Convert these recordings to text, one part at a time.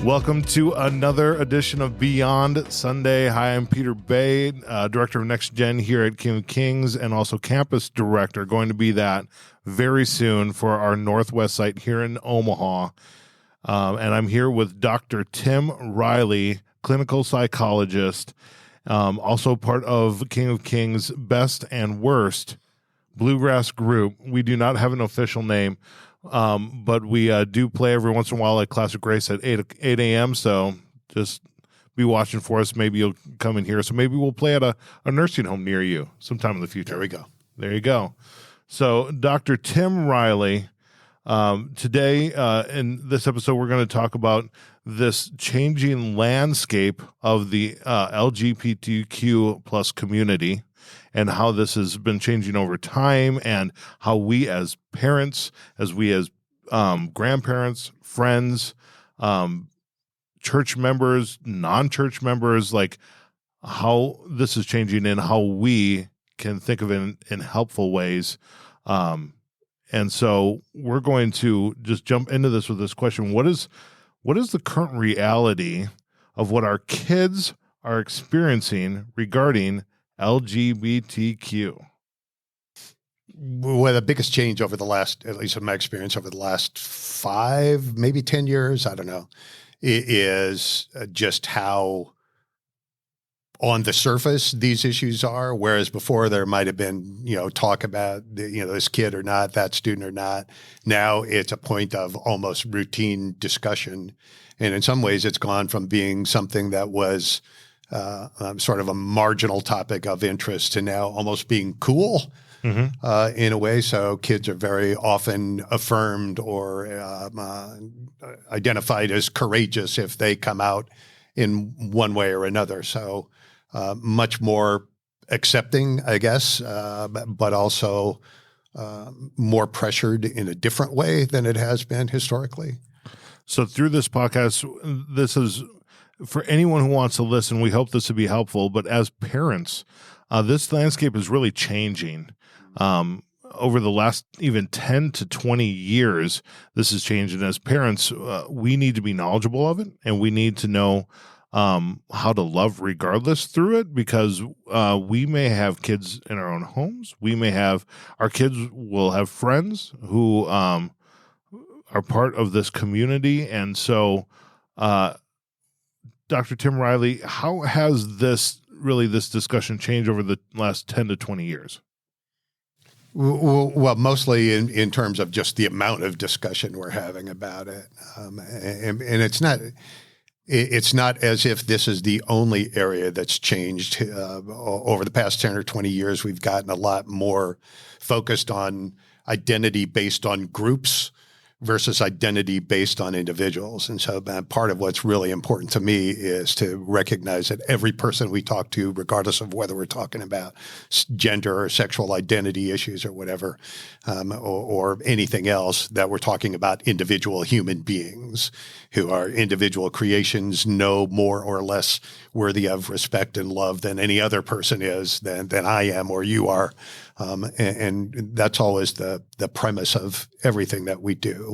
Welcome to another edition of Beyond Sunday. Hi, I'm Peter Bay, Director of Next Gen here at King of Kings, and also Campus Director, going to be that very soon for our Northwest site here in Omaha. And I'm here with Dr. Tim Riley, clinical psychologist, also part of King of Kings' Best and Worst Bluegrass group. We do not have an official name. But we do play every once in a while at Classic Race at 8 a.m., so just be watching for us. Maybe you'll come in here. So maybe we'll play at a nursing home near you sometime in the future. There you go. So Dr. Tim Riley, today in this episode, we're going to talk about this changing landscape of the LGBTQ plus community, and how this has been changing over time, and how we as parents, as grandparents, friends, church members, non-church members, like how this is changing and how we can think of it in helpful ways. And so we're going to just jump into this with this question. What is the current reality of what our kids are experiencing regarding LGBTQ? Well, the biggest change over the last, at least in my experience, over the last 5, maybe 10 years, I don't know, is just how on the surface these issues are. Whereas before there might have been, talk about, this kid or not, that student or not. Now it's a point of almost routine discussion. And in some ways it's gone from being something that was sort of a marginal topic of interest to now almost being cool in a way. So kids are very often affirmed or identified as courageous if they come out in one way or another. So much more accepting, I guess, but also more pressured in a different way than it has been historically. So through this podcast, this is for anyone who wants to listen. We hope this will be helpful. But as parents, this landscape is really changing. Over the last even 10 to 20 years, this is changing. As parents, we need to be knowledgeable of it, and we need to know how to love regardless through it, because we may have kids in our own homes. Our kids will have friends who are part of this community. And so, Dr. Tim Riley, how has this discussion changed over the last 10 to 20 years? Well, mostly in terms of just the amount of discussion we're having about it. And it's not as if this is the only area that's changed. Over the past 10 or 20 years, we've gotten a lot more focused on identity based on groups versus identity based on individuals. And so part of what's really important to me is to recognize that every person we talk to, regardless of whether we're talking about gender or sexual identity issues or whatever, or anything else, that we're talking about individual human beings who are individual creations, no more or less worthy of respect and love than any other person is, than I am or you are. And that's always the premise of everything that we do.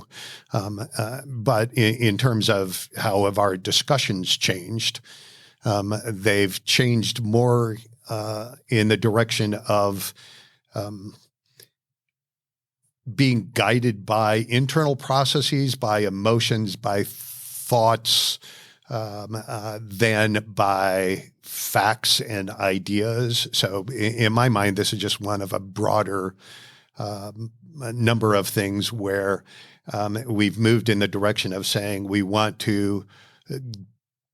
But in terms of how have our discussions changed, they've changed more in the direction of being guided by internal processes, by emotions, by thoughts, than by facts and ideas. So in my mind, this is just one of a broader number of things where we've moved in the direction of saying we want to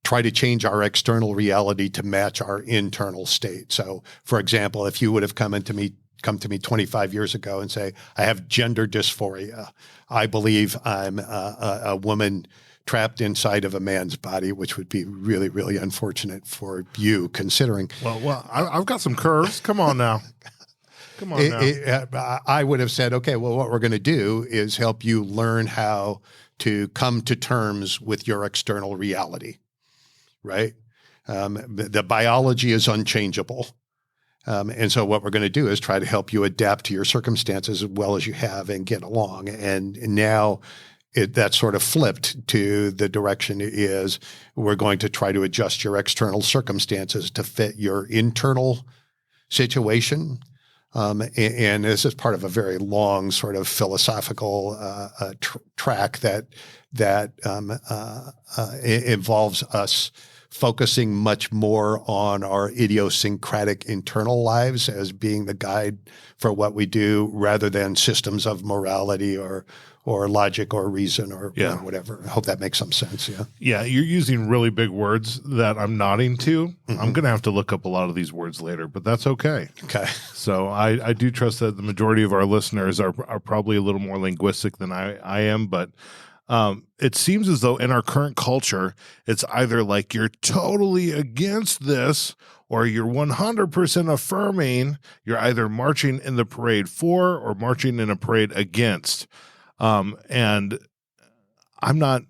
try to change our external reality to match our internal state. So, for example, if you would have come to me 25 years ago and say, I have gender dysphoria, I believe I'm a woman trapped inside of a man's body, which would be really, really unfortunate for you, considering. Well, I've got some curves. Come on now. Come on now. I would have said, okay, well, what we're going to do is help you learn how to come to terms with your external reality, right? The biology is unchangeable. And so what we're going to do is try to help you adapt to your circumstances as well as you have and get along. And now that sort of flipped to the direction is we're going to try to adjust your external circumstances to fit your internal situation. And this is part of a very long sort of philosophical track that involves us focusing much more on our idiosyncratic internal lives as being the guide for what we do, rather than systems of morality or logic or reason or whatever. I hope that makes some sense. Yeah. Yeah. You're using really big words that I'm nodding to. Mm-hmm. I'm going to have to look up a lot of these words later, but that's okay. Okay. So I do trust that the majority of our listeners are probably a little more linguistic than I am, but it seems as though in our current culture, it's either like you're totally against this or you're 100% affirming. You're either marching in the parade for or marching in a parade against. And I'm not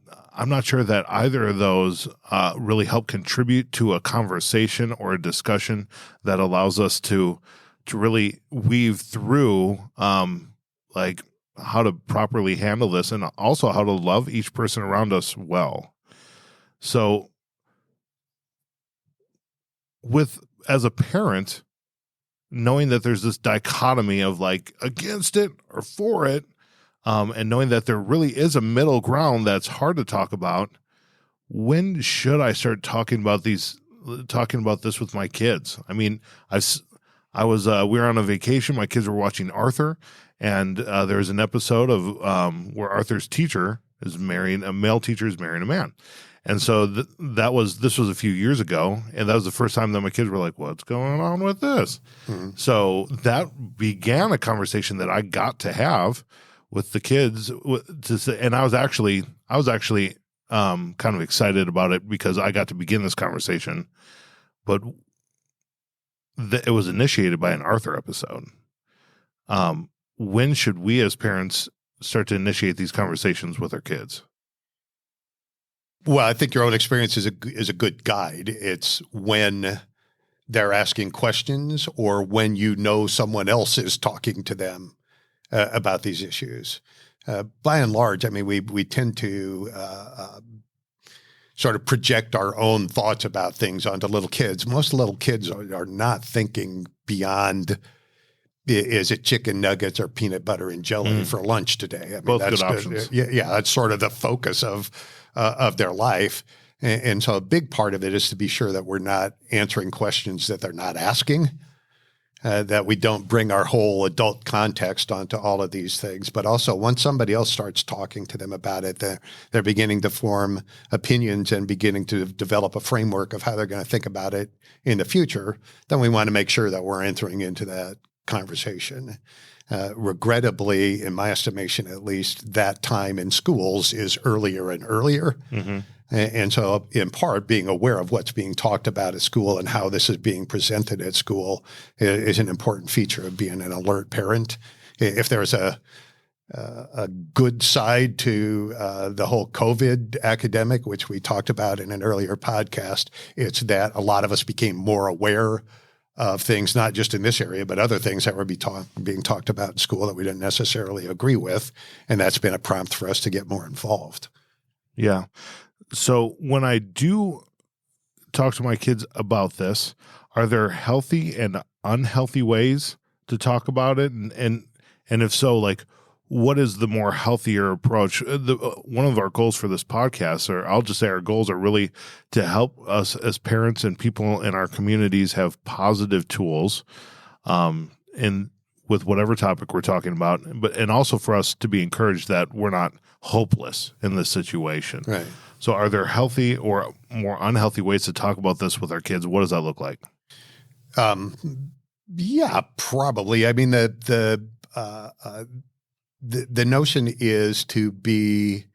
sure that either of those really help contribute to a conversation or a discussion that allows us to really weave through like how to properly handle this, and also how to love each person around us well. So as a parent, knowing that there's this dichotomy of like against it or for it, and knowing that there really is a middle ground that's hard to talk about, when should I start talking about this with my kids? I mean, we were on a vacation. My kids were watching Arthur, and there was an episode of where Arthur's teacher is marrying a male teacher is marrying a man. And so this was a few years ago, and that was the first time that my kids were like, "What's going on with this?" Mm-hmm. So that began a conversation that I got to have with the kids, and I was actually kind of excited about it because I got to begin this conversation, but it was initiated by an Arthur episode. When should we as parents start to initiate these conversations with our kids? Well, I think your own experience is a good guide. It's when they're asking questions or when you know someone else is talking to them about these issues. By and large, I mean, we tend to sort of project our own thoughts about things onto little kids. Most little kids are not thinking beyond, is it chicken nuggets or peanut butter and jelly for lunch today? I mean, both good options. Yeah, that's sort of the focus of their life. And so a big part of it is to be sure that we're not answering questions that they're not asking, that we don't bring our whole adult context onto all of these things. But also once somebody else starts talking to them about it, they're beginning to form opinions and beginning to develop a framework of how they're going to think about it in the future. Then we want to make sure that we're entering into that conversation. Regrettably, in my estimation at least, that time in schools is earlier and earlier. Mm-hmm. And so in part, being aware of what's being talked about at school and how this is being presented at school is an important feature of being an alert parent. If there's a good side to the whole COVID academic, which we talked about in an earlier podcast, it's that a lot of us became more aware of things, not just in this area, but other things that were being talked about in school that we didn't necessarily agree with. And that's been a prompt for us to get more involved. Yeah. So when I do talk to my kids about this, are there healthy and unhealthy ways to talk about it? And if so, like, what is the more healthier approach? One of our goals for this podcast, or I'll just say our goals, are really to help us as parents and people in our communities have positive tools with whatever topic we're talking about, and also for us to be encouraged that we're not hopeless in this situation. Right. So are there healthy or more unhealthy ways to talk about this with our kids? What does that look like? Yeah, probably. I mean, the notion is to be,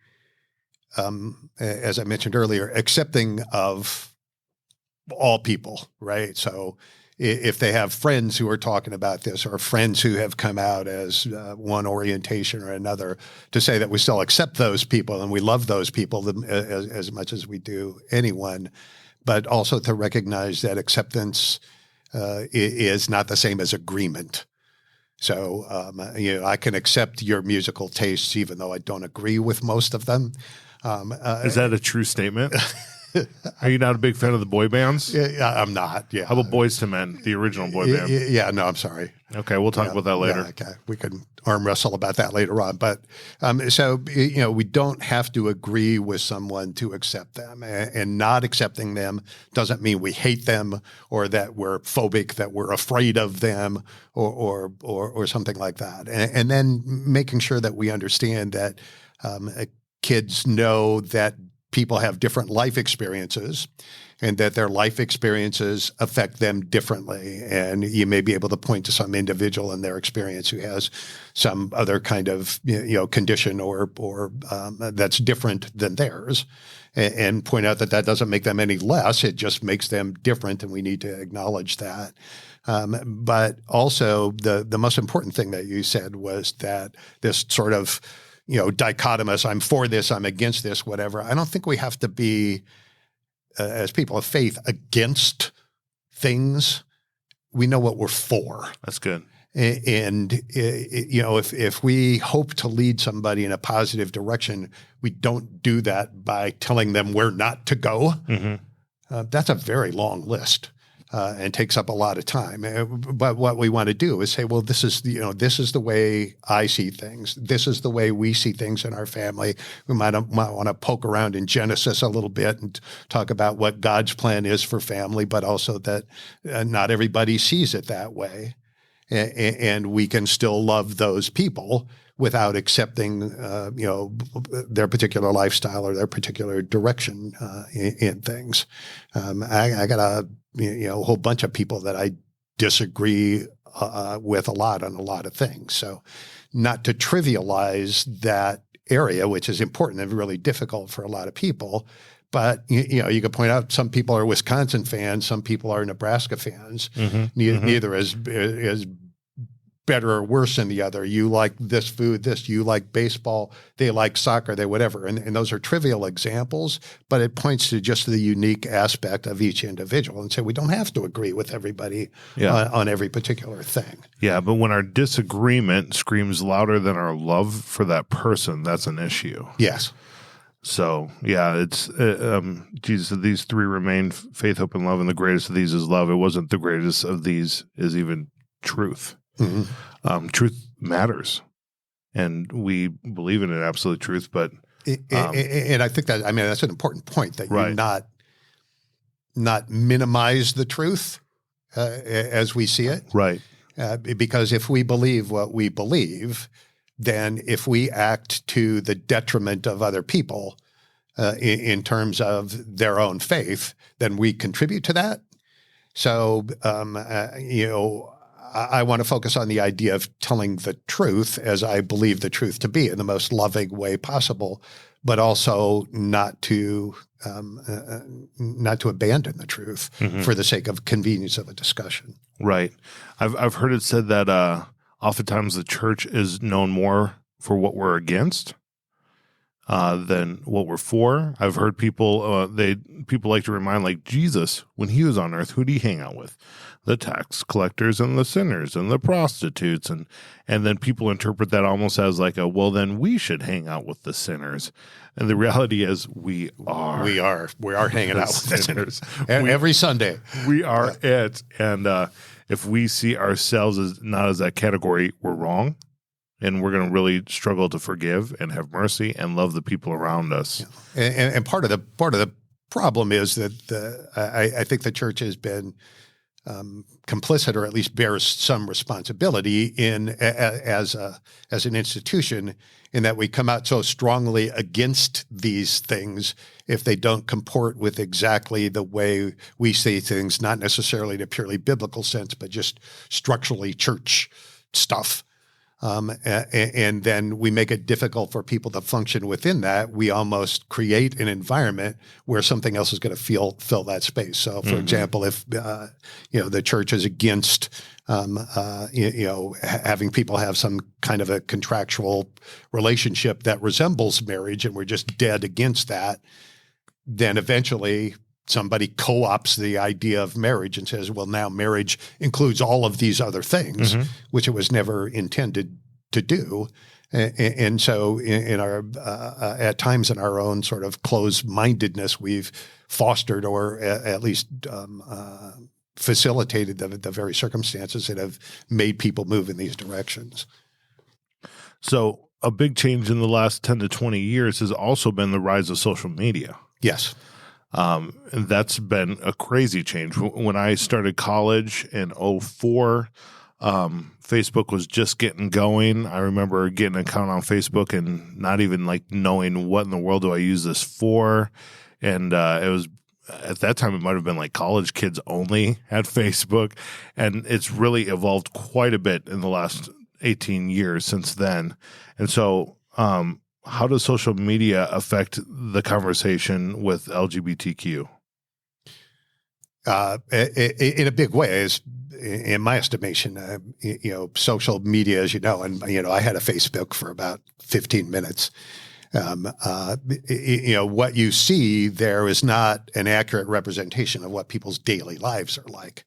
as I mentioned earlier, accepting of all people, right? So if they have friends who are talking about this or friends who have come out as one orientation or another, to say that we still accept those people and we love those people as much as we do anyone, but also to recognize that acceptance is not the same as agreement. So, I can accept your musical tastes, even though I don't agree with most of them. Is that a true statement? Are you not a big fan of the boy bands? Yeah, I'm not. Yeah. How about Boys to Men, the original boy band? Yeah, no, I'm sorry. Okay, we'll talk about that later. Yeah, okay. We can arm wrestle about that later on. But so, we don't have to agree with someone to accept them. And not accepting them doesn't mean we hate them or that we're phobic, that we're afraid of them or something like that. And then making sure that we understand that kids know that people have different life experiences and that their life experiences affect them differently. And you may be able to point to some individual in their experience who has some other kind of condition or that's different than theirs, and point out that doesn't make them any less. It just makes them different, and we need to acknowledge that. But also the most important thing that you said was that this sort of dichotomous, I'm for this, I'm against this, whatever. I don't think we have to be, as people of faith, against things. We know what we're for. That's good. And if we hope to lead somebody in a positive direction, we don't do that by telling them where not to go. Mm-hmm. That's a very long list. And takes up a lot of time. But what we want to do is say, well, this is the way I see things. This is the way we see things in our family. We might want to poke around in Genesis a little bit and talk about what God's plan is for family, but also that not everybody sees it that way. And we can still love those people without accepting, their particular lifestyle or their particular direction in things. I got a whole bunch of people that I disagree with a lot on a lot of things. So, not to trivialize that area, which is important and really difficult for a lot of people. But you could point out some people are Wisconsin fans, some people are Nebraska fans. Mm-hmm. Neither is better or worse than the other. You like this food, you like baseball, they like soccer, they whatever. And those are trivial examples, but it points to just the unique aspect of each individual. And so we don't have to agree with everybody on every particular thing. Yeah, but when our disagreement screams louder than our love for that person, that's an issue. Yes. So, it's Jesus said these three remain: faith, hope, and love, and the greatest of these is love. It wasn't the greatest of these is even truth. Mm-hmm. Truth matters, and we believe in an absolute truth. But and I think that that's an important point, that you not minimize the truth as we see it, right? Because if we believe what we believe, then if we act to the detriment of other people in terms of their own faith, then we contribute to that. So I want to focus on the idea of telling the truth as I believe the truth to be in the most loving way possible, but also not to abandon the truth for the sake of convenience of a discussion. Right. I've heard it said that oftentimes the church is known more for what we're against than what we're for. I've heard people like to remind, like, Jesus, when he was on earth, who did he hang out with? The tax collectors and the sinners and the prostitutes. And then people interpret that almost as like then we should hang out with the sinners. And the reality is we are hanging out with the sinners every Sunday. We are it. And if we see ourselves as not as that category, we're wrong. And we're going to really struggle to forgive and have mercy and love the people around us. Yeah. And part of the problem is that I think the church has been complicit, or at least bears some responsibility in as an institution, in that we come out so strongly against these things if they don't comport with exactly the way we see things, not necessarily in a purely biblical sense, but just structurally church stuff. And then we make it difficult for people to function within that. We almost create an environment where something else is going to fill that space. So, for example, if the church is against having people have some kind of a contractual relationship that resembles marriage, and we're just dead against that, then eventually somebody co-opts the idea of marriage and says, well, now marriage includes all of these other things, which it was never intended to do. And so in our, at times in our own sort of closed-mindedness, we've fostered or at least facilitated the very circumstances that have made people move in these directions. So a big change in the last 10 to 20 years has also been the rise of social media. Yes. And that's been a crazy change. When I started college in 2004, Facebook was just getting going. I remember getting an account on Facebook and not even like knowing what in the world do I use this for. And it was at that time, it might have been like college kids only had Facebook. And it's really evolved quite a bit in the last 18 years since then. And so, how does social media affect the conversation with LGBTQ? In a big way, is in my estimation, social media, as you know, and I had a Facebook for about 15 minutes. What you see there is not an accurate representation of what people's daily lives are like.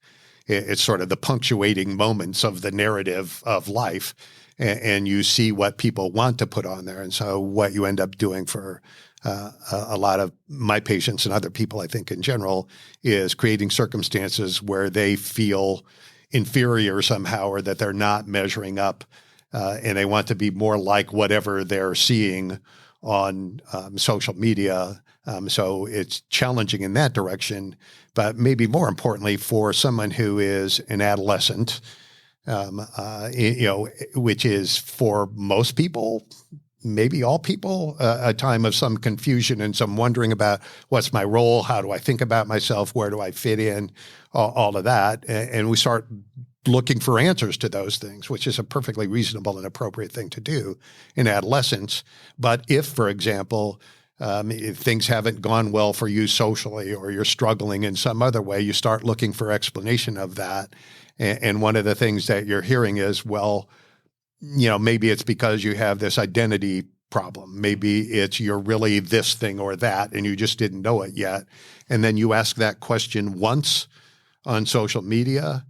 It's sort of the punctuating moments of the narrative of life. And you see what people want to put on there. And so what you end up doing for a lot of my patients and other people, I think in general, is creating circumstances where they feel inferior somehow or that they're not measuring up and they want to be more like whatever they're seeing on social media. So it's challenging in that direction. But maybe more importantly, for someone who is an adolescent, which is for most people, maybe all people, a time of some confusion and some wondering about what's my role, how do I think about myself, where do I fit in, all of that. And we start looking for answers to those things, which is a perfectly reasonable and appropriate thing to do in adolescence. But if, for example, if things haven't gone well for you socially or you're struggling in some other way, you start looking for explanation of that. And one of the things that you're hearing is, well, maybe it's because you have this identity problem. Maybe it's you're really this thing or that, and you just didn't know it yet. And then you ask that question once on social media,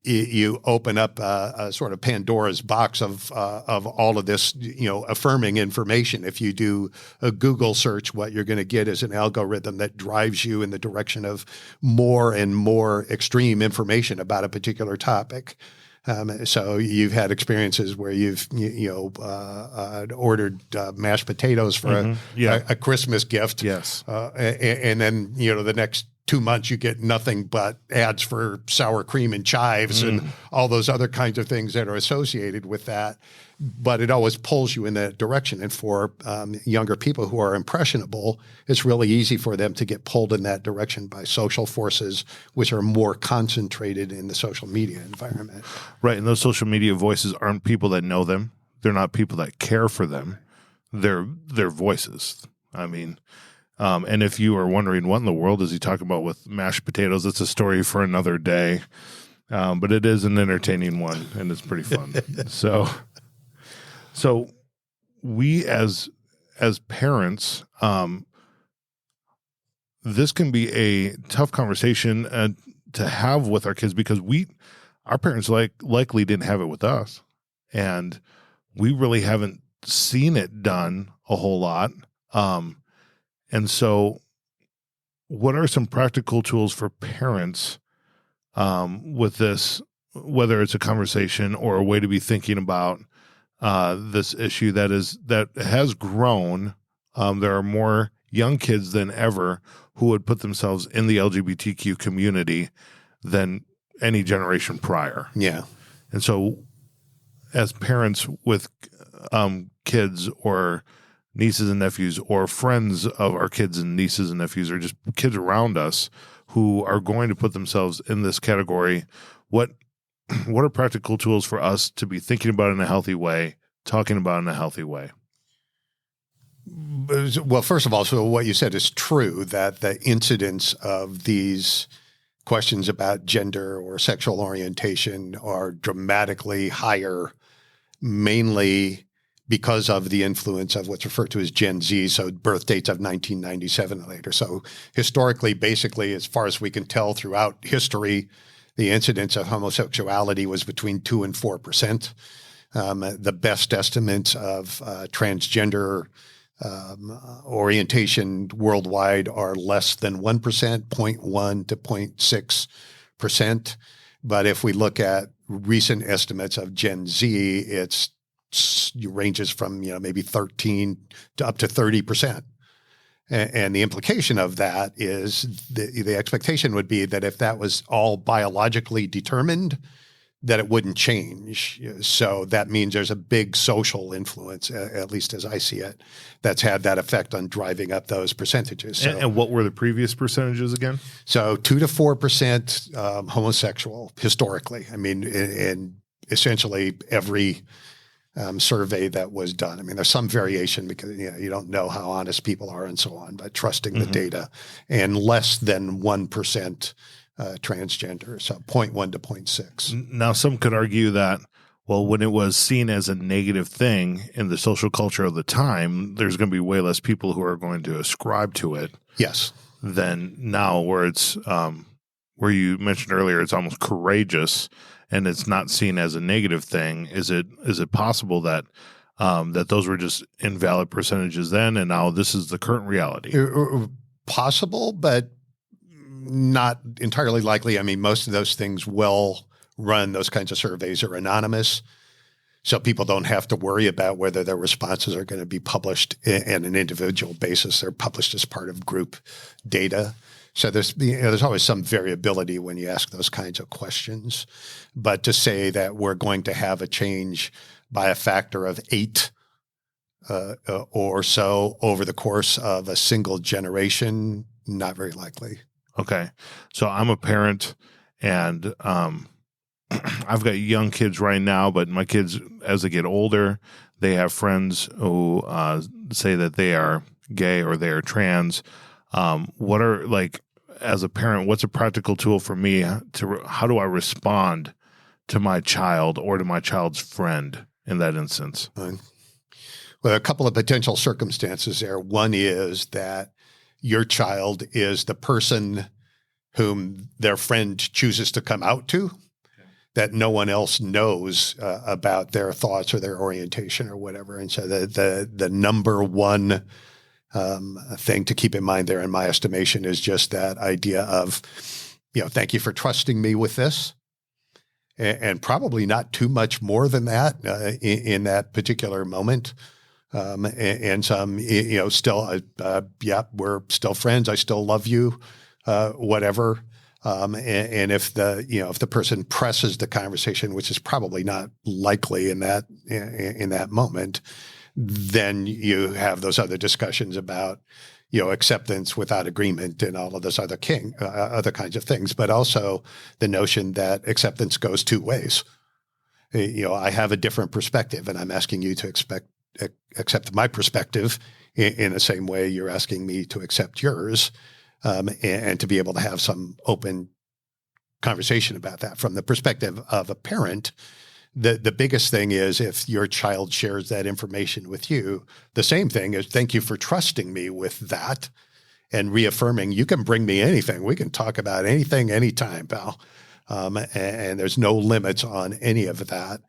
you open up a sort of Pandora's box of all of this, affirming information. If you do a Google search, what you're going to get is an algorithm that drives you in the direction of more and more extreme information about a particular topic. So you've had experiences where you've ordered mashed potatoes for a Christmas gift. Yes, and then the next 2 months you get nothing but ads for sour cream and chives and all those other kinds of things that are associated with that. But it always pulls you in that direction. And for younger people who are impressionable, it's really easy for them to get pulled in that direction by social forces, which are more concentrated in the social media environment. Right. And those social media voices aren't people that know them. They're not people that care for them. They're voices. I mean, and if you are wondering what in the world is he talking about with mashed potatoes, it's a story for another day. But it is an entertaining one, and it's pretty fun. So we as parents, this can be a tough conversation to have with our kids because our parents likely didn't have it with us, and we really haven't seen it done a whole lot. And so what are some practical tools for parents with this, whether it's a conversation or a way to be thinking about this issue that has grown? There are more young kids than ever who would put themselves in the LGBTQ community than any generation prior. Yeah. And so as parents with kids or nieces and nephews or friends of our kids and nieces and nephews or just kids around us who are going to put themselves in this category, what are practical tools for us to be thinking about in a healthy way, talking about in a healthy way? Well, first of all, so what you said is true, that the incidence of these questions about gender or sexual orientation are dramatically higher, mainly because of the influence of what's referred to as Gen Z, so birth dates of 1997 and later. So historically, basically, as far as we can tell throughout history, the incidence of homosexuality was between 2 and 4%. The best estimates of transgender orientation worldwide are less than 1%, 0.1 to 0.6%. But if we look at recent estimates of Gen Z, it ranges from maybe 13 to up to 30%. And the implication of that is the expectation would be that if that was all biologically determined, that it wouldn't change. So that means there's a big social influence, at least as I see it, that's had that effect on driving up those percentages. So, and what were the previous percentages again? So 2 to 4% homosexual historically. I mean, in essentially every survey that was done. I mean, there's some variation because you don't know how honest people are and so on, but trusting the data, and less than 1% transgender, so 0.1 to 0.6. Now, some could argue that, well, when it was seen as a negative thing in the social culture of the time, there's going to be way less people who are going to ascribe to it. Yes. Than now, where it's where you mentioned earlier, it's almost courageous and it's not seen as a negative thing. Is it possible that that those were just invalid percentages then, and now this is the current reality? Possible, but not entirely likely. I mean, most of those things well run, those kinds of surveys are anonymous. So people don't have to worry about whether their responses are going to be published in an individual basis. They're published as part of group data. So there's always some variability when you ask those kinds of questions. But to say that we're going to have a change by a factor of 8 or so over the course of a single generation, not very likely. Okay. So I'm a parent, and I've got young kids right now, but my kids, as they get older, they have friends who say that they are gay or they are trans. What are, like, as a parent, what's a practical tool for me how do I respond to my child or to my child's friend in that instance? Well, a couple of potential circumstances there. One is that your child is the person whom their friend chooses to come out to, that no one else knows about their thoughts or their orientation or whatever. And so the number one thing to keep in mind there, in my estimation, is just that idea of, thank you for trusting me with this. And probably not too much more than that in that particular moment. And some, still, we're still friends. I still love you, whatever. And if the person presses the conversation, which is probably not likely in that moment, then you have those other discussions about, acceptance without agreement and all of those other kinds of things. But also the notion that acceptance goes two ways. I have a different perspective, and I'm asking you to accept my perspective in the same way you're asking me to accept yours, and to be able to have some open conversation about that from the perspective of a parent. The biggest thing is if your child shares that information with you, the same thing is thank you for trusting me with that and reaffirming you can bring me anything. We can talk about anything, anytime, pal. And there's no limits on any of that.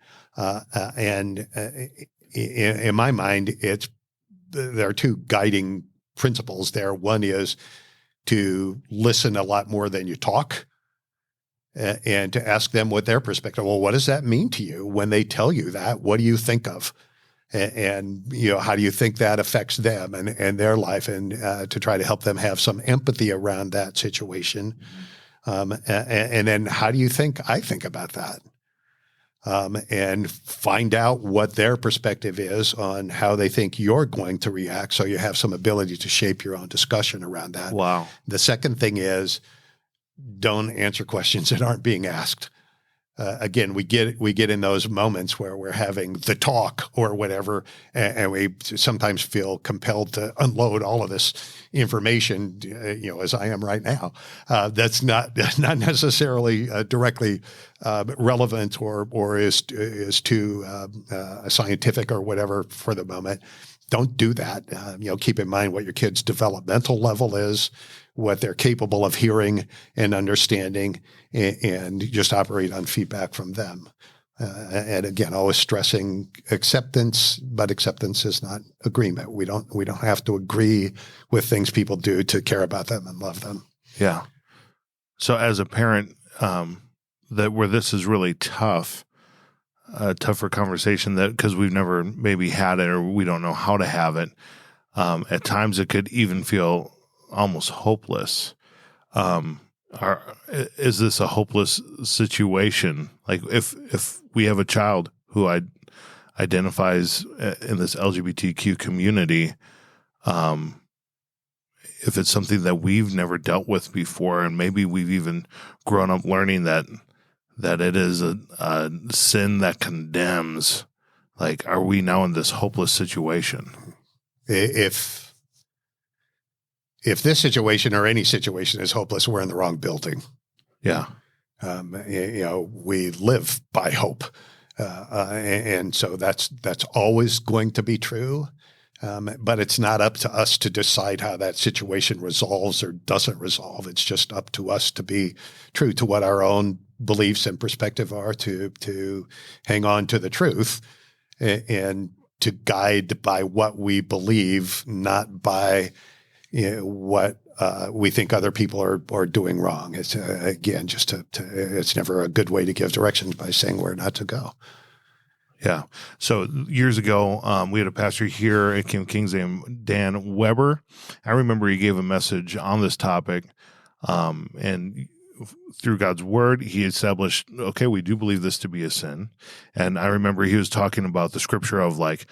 And in my mind, there are two guiding principles there. One is to listen a lot more than you talk, and to ask them what their perspective. Well, what does that mean to you when they tell you that? What do you think of? And how do you think that affects them and their life? And to try to help them have some empathy around that situation. And then how do you think I think about that? And find out what their perspective is on how they think you're going to react, so you have some ability to shape your own discussion around that. Wow. The second thing is, don't answer questions that aren't being asked. Again, we get in those moments where we're having the talk or whatever, and we sometimes feel compelled to unload all of this information, as I am right now. That's not necessarily directly relevant or is too scientific or whatever for the moment, don't do that. Keep in mind what your kid's developmental level is, what they're capable of hearing and understanding, and just operate on feedback from them. And again, always stressing acceptance, but acceptance is not agreement. We don't have to agree with things people do to care about them and love them. Yeah. So as a parent, that where this is really tough, tougher conversation that because we've never maybe had it or we don't know how to have it. At times it could even feel almost hopeless. Is this a hopeless situation? Like if we have a child who identifies in this LGBTQ community, if it's something that we've never dealt with before, and maybe we've even grown up learning that it is a sin that condemns, like, are we now in this hopeless situation? If this situation or any situation is hopeless, we're in the wrong building. Yeah. We live by hope. And so that's always going to be true. But it's not up to us to decide how that situation resolves or doesn't resolve. It's just up to us to be true to what our own beliefs and perspective are, to hang on to the truth and to guide by what we believe, not by what we think other people are doing wrong. It's again, just it's never a good way to give directions by saying where not to go. Yeah. So years ago, we had a pastor here at King of Kings named Dan Weber. I remember he gave a message on this topic, and through God's word, he established, okay, we do believe this to be a sin. And I remember he was talking about the scripture of like,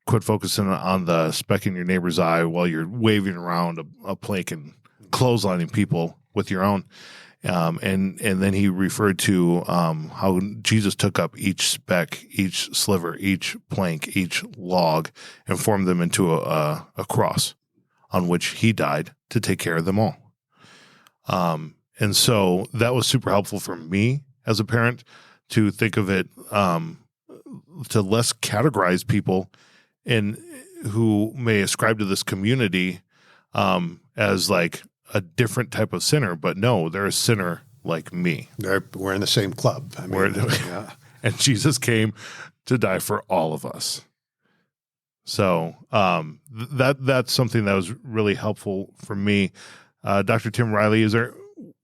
quit focusing on the speck in your neighbor's eye while you're waving around a plank and clotheslining people with your own. And then he referred to how Jesus took up each speck, each sliver, each plank, each log, and formed them into a cross on which he died to take care of them all. And so that was super helpful for me as a parent to think of it, to less categorize people in who may ascribe to this community as like a different type of sinner, but no, they're a sinner like me. We're in the same club. I mean, yeah. And Jesus came to die for all of us. So that's something that was really helpful for me. Dr. Tim Riley,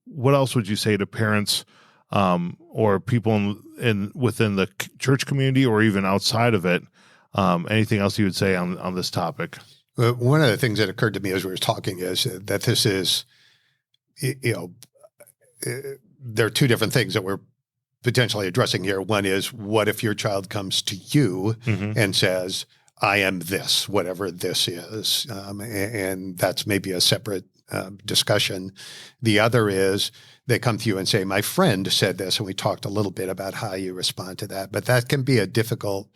what else would you say to parents or people within the church community or even outside of it? Anything else you would say on this topic? One of the things that occurred to me as we were talking is that this is, there are two different things that we're potentially addressing here. One is, what if your child comes to you and says, I am this, whatever this is, and that's maybe a separate discussion. The other is they come to you and say, my friend said this, and we talked a little bit about how you respond to that. But that can be a difficult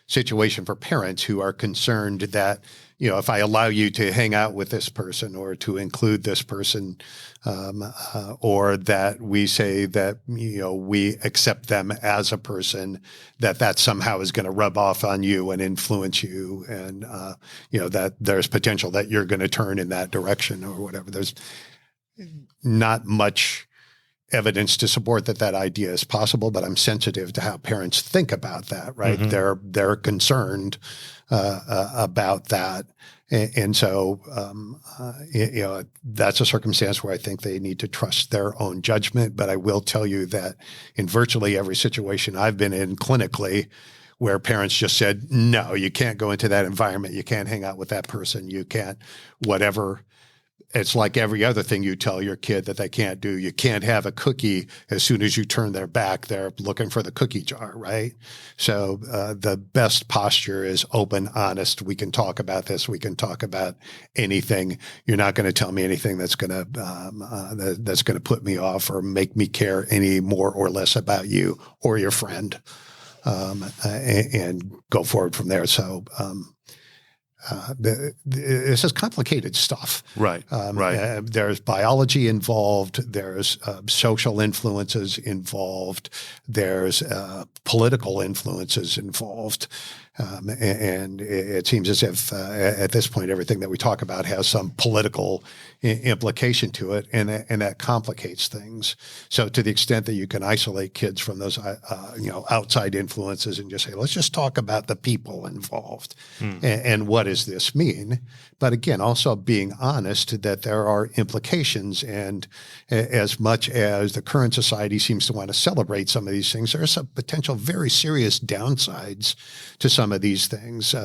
situation for parents who are concerned that, if I allow you to hang out with this person or to include this person, or that we say that, we accept them as a person, that somehow is going to rub off on you and influence you. And, that there's potential that you're going to turn in that direction or whatever. There's not much evidence to support that idea is possible, but I'm sensitive to how parents think about that, right? They're concerned about that. And so, that's a circumstance where I think they need to trust their own judgment. But I will tell you that in virtually every situation I've been in clinically, where parents just said, no, you can't go into that environment. You can't hang out with that person. You can't, whatever. It's like every other thing you tell your kid that they can't do. You can't have a cookie. As soon as you turn their back, they're looking for the cookie jar, right? So the best posture is open, honest. We can talk about this. We can talk about anything. You're not going to tell me anything that's going to put me off or make me care any more or less about you or your friend, and go forward from there. So this is complicated stuff. Right. Right. There's biology involved. There's social influences involved. There's political influences involved. And it seems as if at this point, everything that we talk about has some political implication to it, and that complicates things. So to the extent that you can isolate kids from those, outside influences and just say, let's just talk about the people involved and what does this mean? But again, also being honest that there are implications, and as much as the current society seems to want to celebrate some of these things, there are some potential very serious downsides to some of these things,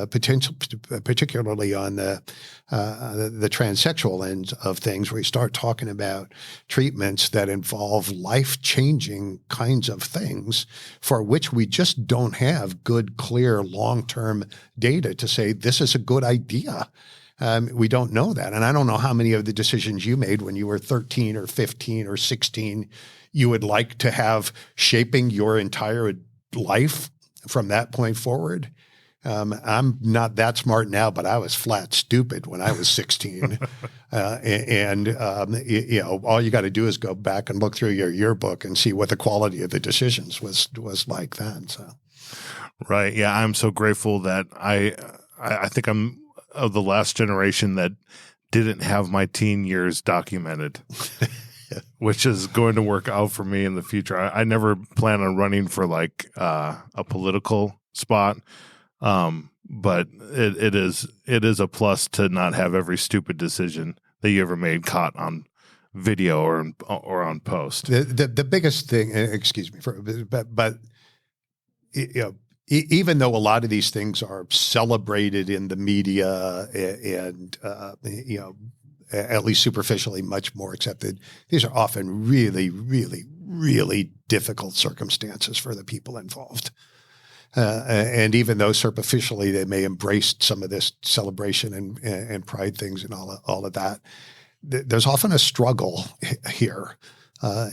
particularly on the transsexual end of things, where you start talking about treatments that involve life-changing kinds of things for which we just don't have good, clear, long-term data to say this is a good idea. We don't know that. And I don't know how many of the decisions you made when you were 13 or 15 or 16 you would like to have shaping your entire life from that point forward. I'm not that smart now, but I was flat stupid when I was 16. All you got to do is go back and look through your yearbook and see what the quality of the decisions was like then. So, right. Yeah. I'm so grateful that I think I'm of the last generation that didn't have my teen years documented, which is going to work out for me in the future. I never plan on running for like a political spot. But it is a plus to not have every stupid decision that you ever made caught on video or on post. The biggest thing, excuse me, but even though a lot of these things are celebrated in the media and at least superficially much more accepted, these are often really, really, really difficult circumstances for the people involved. And even though superficially they may embrace some of this celebration and pride things and all of that, there's often a struggle here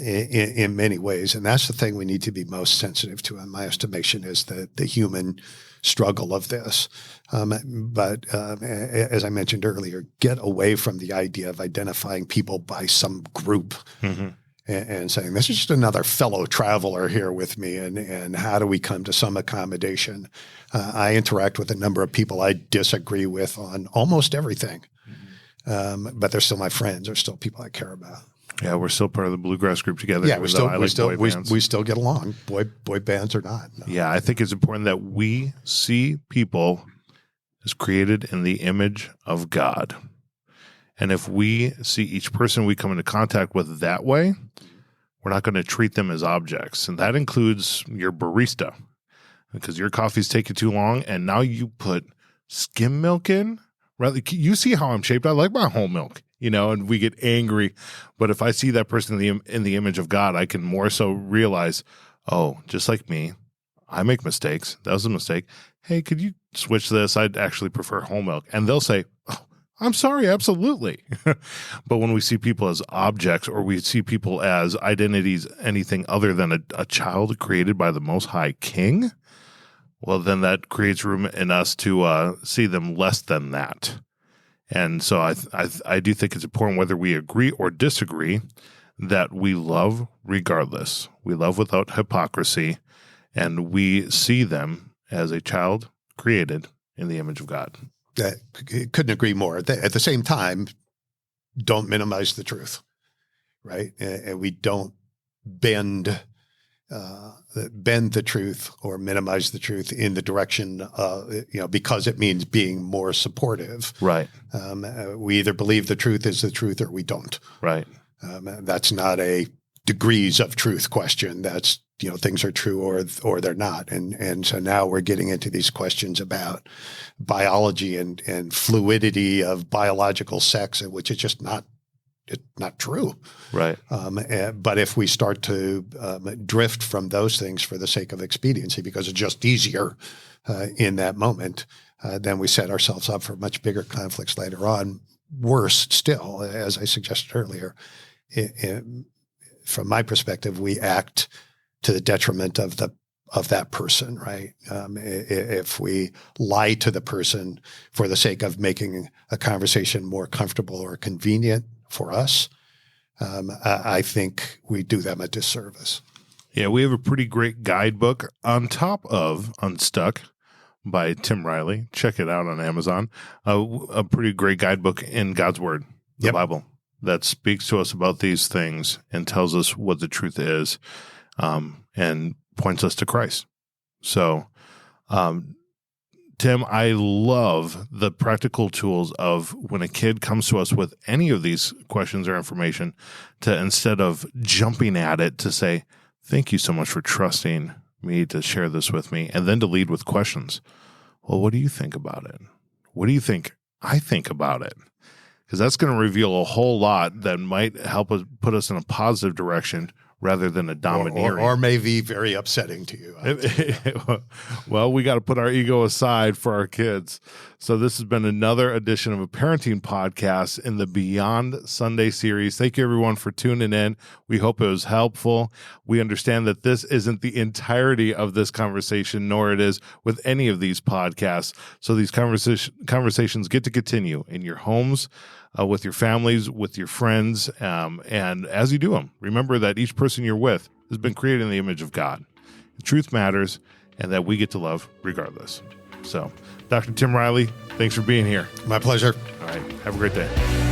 in many ways. And that's the thing we need to be most sensitive to, in my estimation, is the human struggle of this. But as I mentioned earlier, get away from the idea of identifying people by some group. Mm-hmm. And saying, this is just another fellow traveler here with me, and how do we come to some accommodation? I interact with a number of people I disagree with on almost everything, but they're still my friends. They're still people I care about. Yeah, we're still part of the bluegrass group together. Yeah, we still get along, boy bands or not. No. Yeah, I think it's important that we see people as created in the image of God. And if we see each person we come into contact with that way, we're not going to treat them as objects. And that includes your barista, because your coffee's taking too long and now you put skim milk in. Right? You see how I'm shaped. I like my whole milk, and we get angry. But if I see that person in the image of God, I can more so realize, oh, just like me, I make mistakes. That was a mistake. Hey, could you switch this? I'd actually prefer whole milk. And they'll say, oh, I'm sorry, absolutely. But when we see people as objects, or we see people as identities, anything other than a child created by the Most High King, well, then that creates room in us to see them less than that. And so I do think it's important, whether we agree or disagree, that we love regardless. We love without hypocrisy, and we see them as a child created in the image of God. Couldn't agree more. At the same time, don't minimize the truth, right? And we don't bend the truth or minimize the truth in the direction, because it means being more supportive. Right. We either believe the truth is the truth or we don't. Right. That's not a degrees of truth question. That's, things are true or they're not. And so now we're getting into these questions about biology and fluidity of biological sex, which is just not true. Right. But if we start to drift from those things for the sake of expediency, because it's just easier in that moment, then we set ourselves up for much bigger conflicts later on. Worse still, as I suggested earlier, from my perspective, we act to the detriment of the of that person, right? If we lie to the person for the sake of making a conversation more comfortable or convenient for us, I think we do them a disservice. Yeah, we have a pretty great guidebook on top of Unstuck by Tim Riley. Check it out on Amazon. A pretty great guidebook in God's Word, the Bible, that speaks to us about these things and tells us what the truth is, and points us to Christ. So, Tim, I love the practical tools of when a kid comes to us with any of these questions or information, to instead of jumping at it, to say, thank you so much for trusting me to share this with me, and then to lead with questions. Well, what do you think about it? What do you think I think about it? Because that's going to reveal a whole lot that might help us put us in a positive direction rather than a domineering. Or may be very upsetting to you. Well, we got to put our ego aside for our kids. So this has been another edition of a parenting podcast in the Beyond Sunday series. Thank you, everyone, for tuning in. We hope it was helpful. We understand that this isn't the entirety of this conversation, nor it is with any of these podcasts. So these conversations get to continue in your homes, with your families, with your friends, and as you do them, remember that each person you're with has been created in the image of God. The truth matters, and that we get to love regardless. So, Dr. Tim Riley, thanks for being here. My pleasure. All right. Have a great day.